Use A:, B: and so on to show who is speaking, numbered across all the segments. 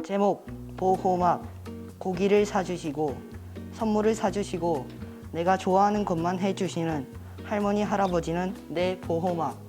A: 제목 보호막. 고기를 사주시고 선물을 사주시고 내가 좋아하는 것만 해주시는 할머니 할아버지는 내 보호막.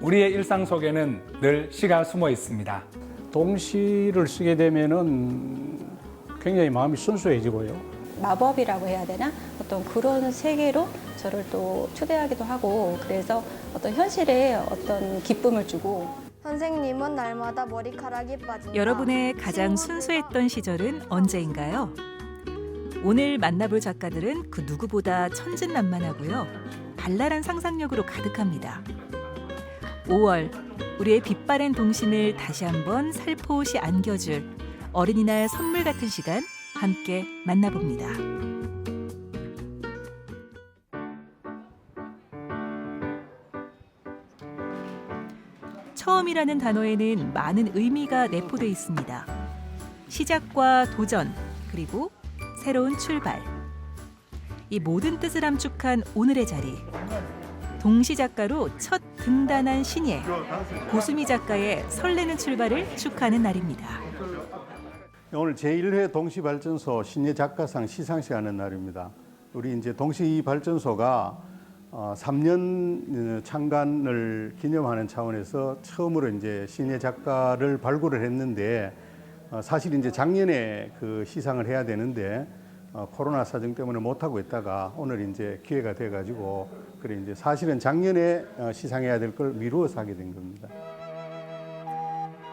B: 우리의 일상 속에는 늘 시가 숨어 있습니다.
C: 동시를 쓰게 되면은 굉장히 마음이 순수해지고요.
D: 마법이라고 해야 되나? 어떤 그런 세계로 저를 또 초대하기도 하고, 그래서 어떤 현실에 어떤 기쁨을 주고.
E: 선생님은 날마다 머리카락이 빠진다.
F: 여러분의 가장 순수했던 시절은 언제인가요? 오늘 만나볼 작가들은 그 누구보다 천진난만하고요. 발랄한 상상력으로 가득합니다. 5월, 우리의 빛바랜 동심을 다시 한번 살포시 안겨줄 어린이날 선물 같은 시간 함께 만나봅니다. 처음이라는 단어에는 많은 의미가 내포되어 있습니다. 시작과 도전, 그리고 새로운 출발. 이 모든 뜻을 함축한 오늘의 자리. 동시 작가로 첫 등단한 신예, 고수미 작가의 설레는 출발을 축하하는 날입니다.
C: 오늘 제1회 동시발전소 신예 작가상 시상식 하는 날입니다. 우리 이제 동시발전소가 3년 창간을 기념하는 차원에서 처음으로 이제 신예 작가를 발굴을 했는데, 사실 이제 작년에 그 시상을 해야 되는데 코로나 사정 때문에 못 하고 있다가 오늘 이제 기회가 돼 가지고, 그래 이제 사실은 작년에 시상해야 될 걸 미루어서 하게 된 겁니다.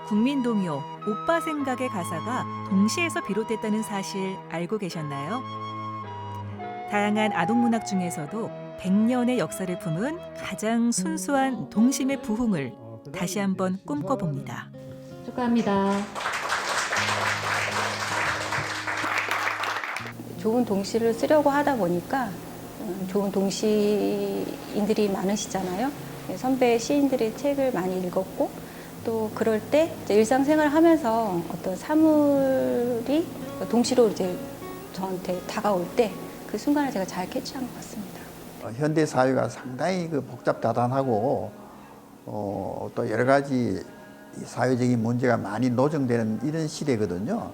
F: 국민동요 오빠 생각의 가사가 동시에서 비롯됐다는 사실 알고 계셨나요? 다양한 아동문학 중에서도 100년의 역사를 품은 가장 순수한 동심의 부흥을 다시 한번 꿈꿔봅니다.
D: 축하합니다. 좋은 동시를 쓰려고 하다 보니까 좋은 동시인들이 많으시잖아요. 선배 시인들의 책을 많이 읽었고, 또 그럴 때 일상생활을 하면서 어떤 사물이 동시로 이제 저한테 다가올 때 그 순간을 제가 잘 캐치한 것 같습니다.
G: 현대 사회가 상당히 복잡다단하고 또 여러 가지 사회적인 문제가 많이 노정되는 이런 시대거든요.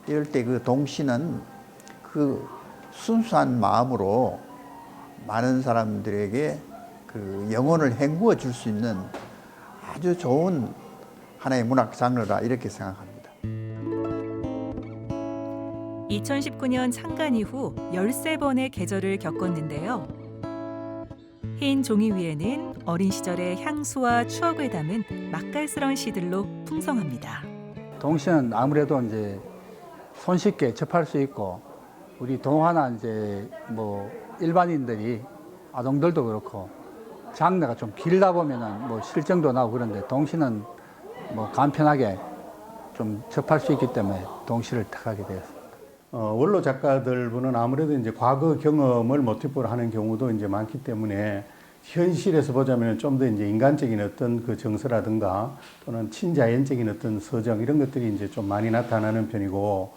G: 이럴 때 그 동시는 그 순수한 마음으로 많은 사람들에게 그 영혼을 헹구어 줄 수 있는 아주 좋은 하나의 문학 장르다, 이렇게 생각합니다.
F: 2019년 창간 이후 13번의 계절을 겪었는데요. 흰 종이 위에는 어린 시절의 향수와 추억을 담은 맛깔스러운 시들로 풍성합니다.
C: 동시는 아무래도 이제 손쉽게 접할 수 있고, 우리 동화나 이제 뭐 일반인들이, 아동들도 그렇고 장르가 좀 길다 보면은 뭐 실정도 나고 그런데, 동시는 뭐 간편하게 좀 접할 수 있기 때문에 동시를 택하게 되었습니다. 원로 작가들분은 아무래도 이제 과거 경험을 모티브로 하는 경우도 이제 많기 때문에, 현실에서 보자면 좀 더 이제 인간적인 어떤 그 정서라든가 또는 친자연적인 어떤 서정, 이런 것들이 이제 좀 많이 나타나는 편이고,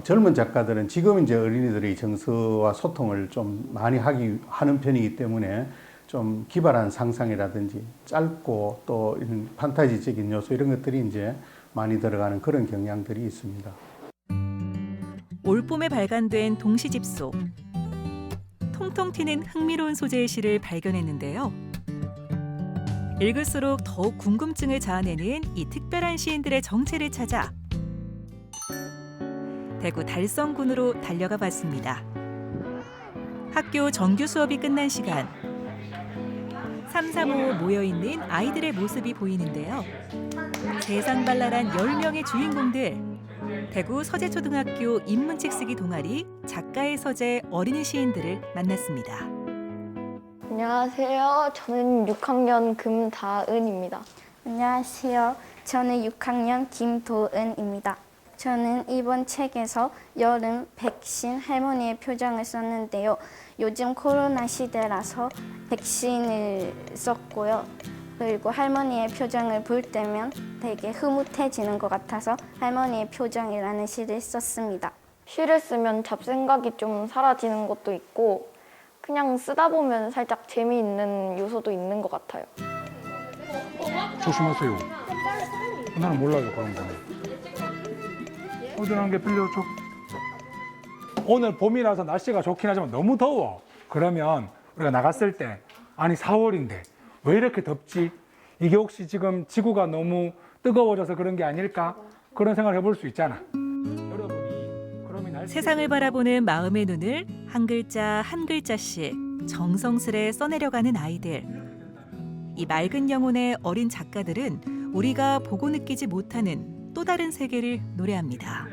C: 젊은 작가들은 지금 이제 어린이들의 정서와 소통을 좀 많이 하는 편이기 때문에 좀 기발한 상상이라든지 짧고 또 이런 판타지적인 요소, 이런 것들이 이제 많이 들어가는 그런 경향들이 있습니다.
F: 올봄에 발간된 동시집소. 통통 튀는 흥미로운 소재의 시를 발견했는데요. 읽을수록 더욱 궁금증을 자아내는 이 특별한 시인들의 정체를 찾아 대구 달성군으로 달려가 봤습니다. 학교 정규 수업이 끝난 시간. 3, 3, 5 모여있는 아이들의 모습이 보이는데요. 세상발랄한 10명의 주인공들. 대구 서재초등학교 인문책 쓰기 동아리 작가의 서재 어린이 시인들을 만났습니다.
E: 안녕하세요. 저는 6학년 금다은입니다.
H: 안녕하세요. 저는 6학년 김도은입니다. 저는 이번 책에서 여름 백신 할머니의 표정을 썼는데요. 요즘 코로나 시대라서 백신을 썼고요. 그리고 할머니의 표정을 볼 때면 되게 흐뭇해지는 것 같아서 할머니의 표정이라는 시를 썼습니다.
E: 시를 쓰면 잡생각이 좀 사라지는 것도 있고 그냥 쓰다 보면 살짝 재미있는 요소도 있는 것 같아요.
B: 조심하세요. 나는 몰라요, 그런 거는. 어디는 게 빌려줘. 오늘 봄이라서 날씨가 좋긴 하지만 너무 더워. 그러면 우리가 나갔을 때 아니 4월인데 왜 이렇게 덥지? 이게 혹시 지금 지구가 너무 뜨거워져서 그런 게 아닐까? 그런 생각을 해볼 수 있잖아. 여러분이 그러면 날씨
F: 세상을 바라보는 마음의 눈을 한 글자 한 글자씩 정성스레 써내려가는 아이들. 이 맑은 영혼의 어린 작가들은 우리가 보고 느끼지 못하는 또 다른 세계를 노래합니다.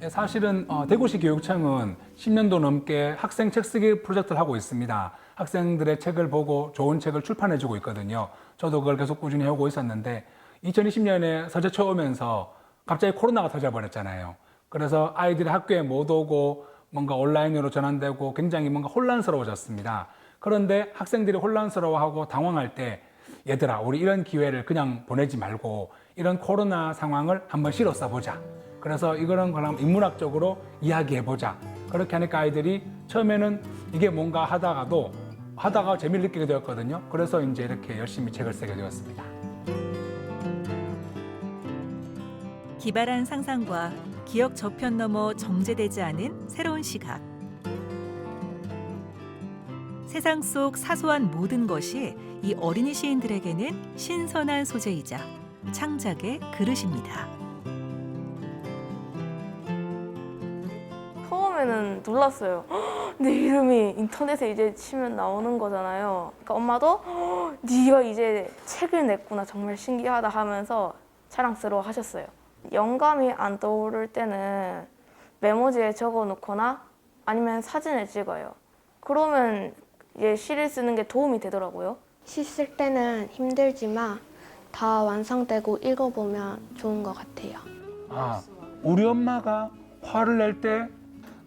B: 사실은 대구시 교육청은 10년도 넘게 학생 책 쓰기 프로젝트를 하고 있습니다. 학생들의 책을 보고 좋은 책을 출판해주고 있거든요. 저도 그걸 계속 꾸준히 하고 있었는데 2020년에 서재 처음면서 갑자기 코로나가 터져버렸잖아요. 그래서 아이들이 학교에 못 오고 뭔가 온라인으로 전환되고 굉장히 뭔가 혼란스러워졌습니다. 그런데 학생들이 혼란스러워하고 당황할 때 얘들아 우리 이런 기회를 그냥 보내지 말고 이런 코로나 상황을 한번 실어 써보자. 그래서 이거는 그럼 인문학적으로 이야기해보자. 그렇게 하니까 아이들이 처음에는 이게 뭔가 하다가 재미를 느끼게 되었거든요. 그래서 이제 이렇게 열심히 책을 쓰게 되었습니다.
F: 기발한 상상과 기억 저편 넘어 정제되지 않은 새로운 시각. 세상 속 사소한 모든 것이 이 어린이 시인들에게는 신선한 소재이자 창작의 그릇입니다.
I: 처음에는 놀랐어요. 내 이름이 인터넷에 이제 치면 나오는 거잖아요. 그러니까 엄마도 네가 이제 책을 냈구나 정말 신기하다 하면서 자랑스러워 하셨어요. 영감이 안 떠오를 때는 메모지에 적어 놓거나 아니면 사진을 찍어요. 그러면 이제 시를 쓰는 게 도움이 되더라고요.
E: 시 쓸 때는 힘들지만 다 완성되고 읽어보면 좋은 것 같아요.
B: 우리 엄마가 화를 낼 때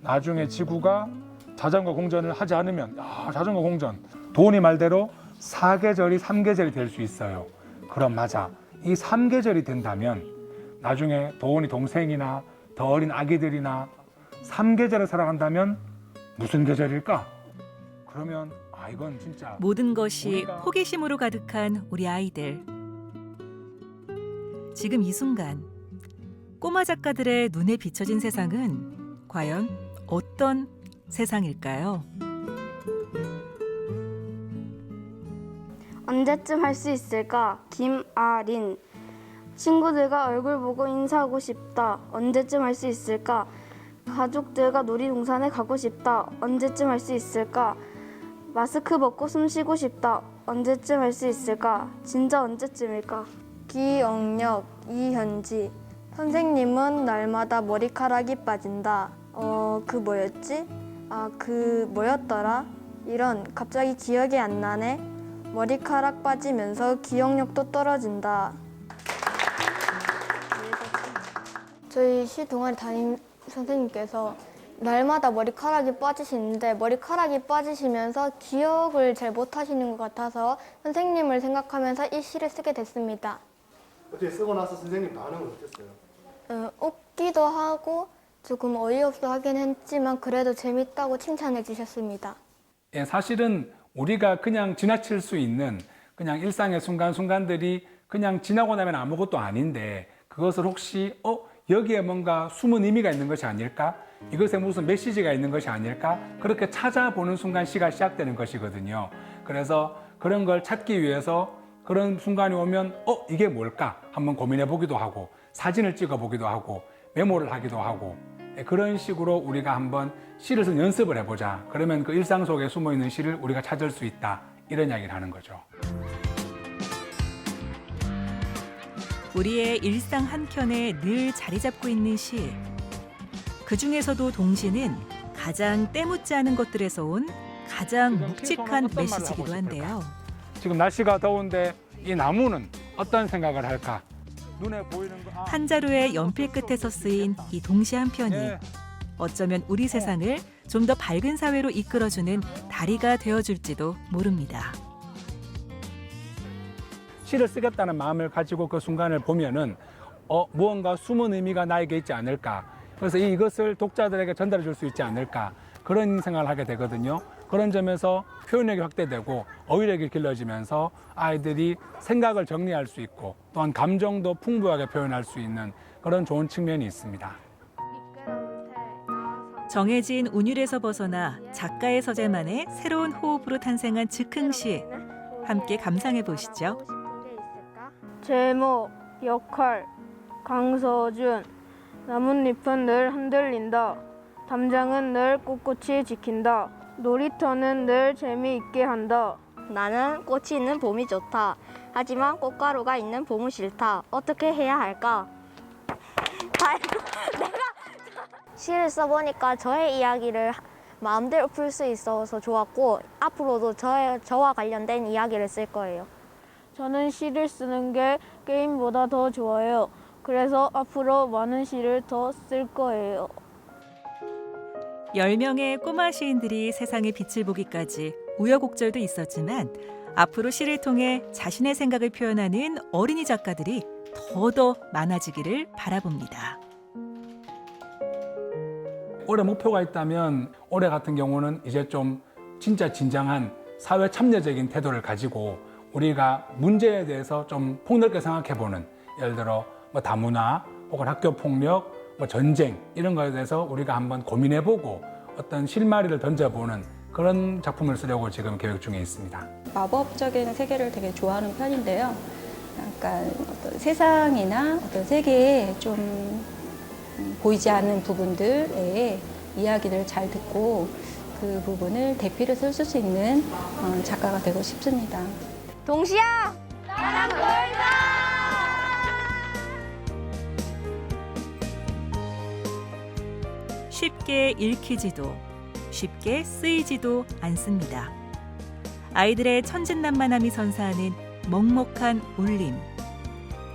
B: 나중에 지구가 자전거 공전을 하지 않으면 자전거 공전 도훈이 말대로 4계절이 3계절이 될 수 있어요. 그럼 맞아. 이 3계절이 된다면 나중에 도훈이 동생이나 더 어린 아기들이나 3계절을 살아간다면 무슨 계절일까? 그러면 이건 진짜
F: 모든 것이
B: 우리가-
F: 호기심으로 가득한 우리 아이들. 지금 이 순간 꼬마 작가들의 눈에 비춰진 세상은 과연 어떤 세상일까요?
H: 언제쯤 할 수 있을까? 김아린. 친구들과 얼굴 보고 인사하고 싶다. 언제쯤 할 수 있을까? 가족들과 놀이동산에 가고 싶다. 언제쯤 할 수 있을까? 마스크 벗고 숨 쉬고 싶다. 언제쯤 할 수 있을까? 진짜 언제쯤일까?
E: 기억력 이현지. 선생님은 날마다 머리카락이 빠진다. 그 뭐였지? 그 뭐였더라? 이런 갑자기 기억이 안 나네. 머리카락 빠지면서 기억력도 떨어진다. 저희 시 동아리 담임 선생님께서 날마다 머리카락이 빠지시는데 머리카락이 빠지시면서 기억을 잘 못하시는 것 같아서 선생님을 생각하면서 이 시를 쓰게 됐습니다.
J: 어떻게 쓰고 나서 선생님 반응은 어땠어요?
E: 웃기도 하고 조금 어이없어 하긴 했지만 그래도 재밌다고 칭찬해 주셨습니다.
B: 사실은 우리가 그냥 지나칠 수 있는 그냥 일상의 순간순간들이 그냥 지나고 나면 아무것도 아닌데 그것을 혹시 여기에 뭔가 숨은 의미가 있는 것이 아닐까? 이것에 무슨 메시지가 있는 것이 아닐까? 그렇게 찾아보는 순간 시가 시작되는 것이거든요. 그래서 그런 걸 찾기 위해서 그런 순간이 오면 이게 뭘까? 한번 고민해 보기도 하고 사진을 찍어 보기도 하고 메모를 하기도 하고 그런 식으로 우리가 한번 시를 쓴 연습을 해보자. 그러면 그 일상 속에 숨어있는 시를 우리가 찾을 수 있다. 이런 이야기를 하는 거죠.
F: 우리의 일상 한켠에 늘 자리 잡고 있는 시. 그중에서도 동시는 가장 때묻지 않은 것들에서 온 가장 묵직한 메시지이기도 한데요.
B: 지금 날씨가 더운데 이 나무는 어떤 생각을 할까? 눈에 보이는 거.
F: 한 자루의 연필 끝에서 쓰인 이 동시 한 편이 어쩌면 우리 세상을 좀 더 밝은 사회로 이끌어주는 다리가 되어줄지도 모릅니다.
B: 시를 쓰겠다는 마음을 가지고 그 순간을 보면은 무언가 숨은 의미가 나에게 있지 않을까. 그래서 이것을 독자들에게 전달해 줄 수 있지 않을까 그런 생각을 하게 되거든요. 그런 점에서 표현력이 확대되고 어휘력이 길러지면서 아이들이 생각을 정리할 수 있고 또한 감정도 풍부하게 표현할 수 있는 그런 좋은 측면이 있습니다.
F: 정해진 운율에서 벗어나 작가의 서재만의 새로운 호흡으로 탄생한 즉흥시 함께 감상해 보시죠.
H: 제목, 역할, 강서준. 나뭇잎은 늘 흔들린다. 담장은 늘 꿋꿋이 지킨다. 놀이터는 늘 재미있게 한다.
K: 나는 꽃이 있는 봄이 좋다. 하지만 꽃가루가 있는 봄은 싫다. 어떻게 해야 할까?
L: 시를 써보니까 저의 이야기를 마음대로 풀 수 있어서 좋았고 앞으로도 저와 관련된 이야기를 쓸 거예요.
H: 저는 시를 쓰는 게 게임보다 더 좋아요. 그래서 앞으로 많은 시를 더 쓸 거예요.
F: 10명의 꼬마 시인들이 세상의 빛을 보기까지 우여곡절도 있었지만 앞으로 시를 통해 자신의 생각을 표현하는 어린이 작가들이 더더 많아지기를 바라봅니다.
B: 올해 목표가 있다면 올해 같은 경우는 이제 좀 진짜 진정한 사회 참여적인 태도를 가지고 우리가 문제에 대해서 좀 폭넓게 생각해보는, 예를 들어 뭐 다문화 혹은 학교 폭력, 뭐 전쟁 이런 거에 대해서 우리가 한번 고민해보고 어떤 실마리를 던져보는 그런 작품을 쓰려고 지금 계획 중에 있습니다.
D: 마법적인 세계를 되게 좋아하는 편인데요. 약간 어떤 세상이나 어떤 세계에 좀 보이지 않는 부분들의 이야기를 잘 듣고 그 부분을 대피를 쓸 수 있는 작가가 되고 싶습니다.
K: 동시야! 나랑 놀자!
F: 쉽게 읽히지도 쉽게 쓰이지도 않습니다. 아이들의 천진난만함이 선사하는 먹먹한 울림.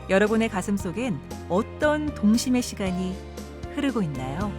F: 여러분의 가슴 속엔 어떤 동심의 시간이 흐르고 있나요?